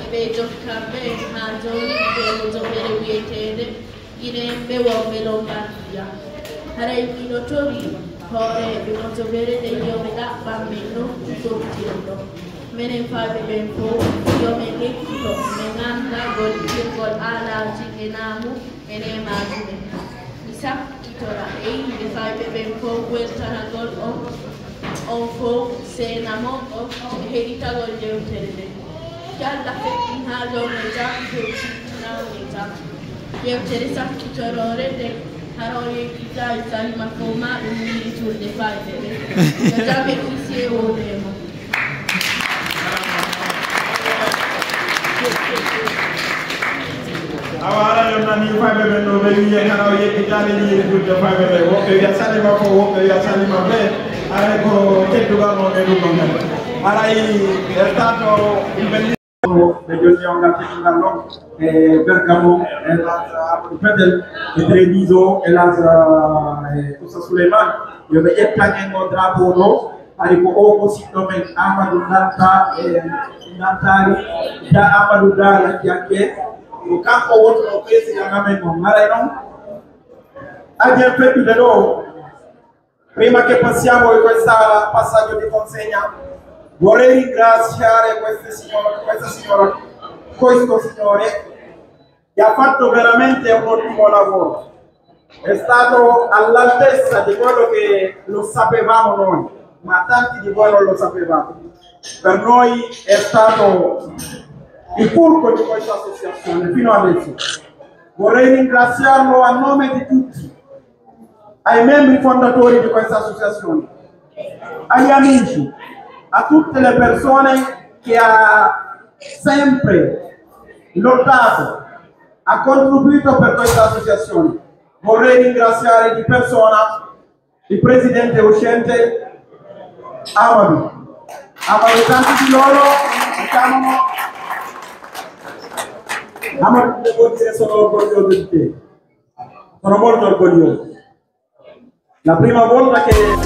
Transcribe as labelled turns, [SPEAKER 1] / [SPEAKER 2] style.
[SPEAKER 1] Bejo Cabe, Hajon, Bejo Verietede, Irene Wome Lombardia. Harei Minotori, Hore, Bimoto Vere, Yomeda, Bambino, Turkino. Mene Fabi Benfo, Yomene, Menanda, Gol Ala, Chigenamu, Mene Magine. Isa, Kitora, the Fabi Benfo, Weltanagol, Onfo, Senamo, Herita Gol Deutere. Yalla fettin hajo meja na meja ye teresa kitorore de haroye kita itali makoma umili tulde faide meja be kisie odemo
[SPEAKER 2] awara yonna ni fabe be no be wiye haroye kitali ni tulde fabe be wo be ya sali ma ko wo be ya sali ma be ara ko tedduga no be dum non ara è stato il Regione Tingallo, Bergamo, Fedel, Treviso, e Tusa Suleiman, io vedo che hanno drapo, arrivo così come Amadou Nanta, Nantari, da Amadou Dalla, che il campo oltre che si chiama Mareno. Abbiamo fatto di loro, prima che passiamo in questo passaggio di consegna. Vorrei ringraziare questo signore che ha fatto veramente un ottimo lavoro. È stato all'altezza di quello che lo sapevamo noi, ma tanti di voi non lo sapevamo. Per noi è stato il fulcro di questa associazione fino adesso. Vorrei ringraziarlo a nome di tutti, ai membri fondatori di questa associazione, agli amici, a tutte le persone che ha sempre lottato, ha contribuito per questa associazione. Vorrei ringraziare di persona il presidente uscente Amadou, tanti di loro Amadou, devo dire sono orgoglioso di te, sono molto orgoglioso. La prima volta che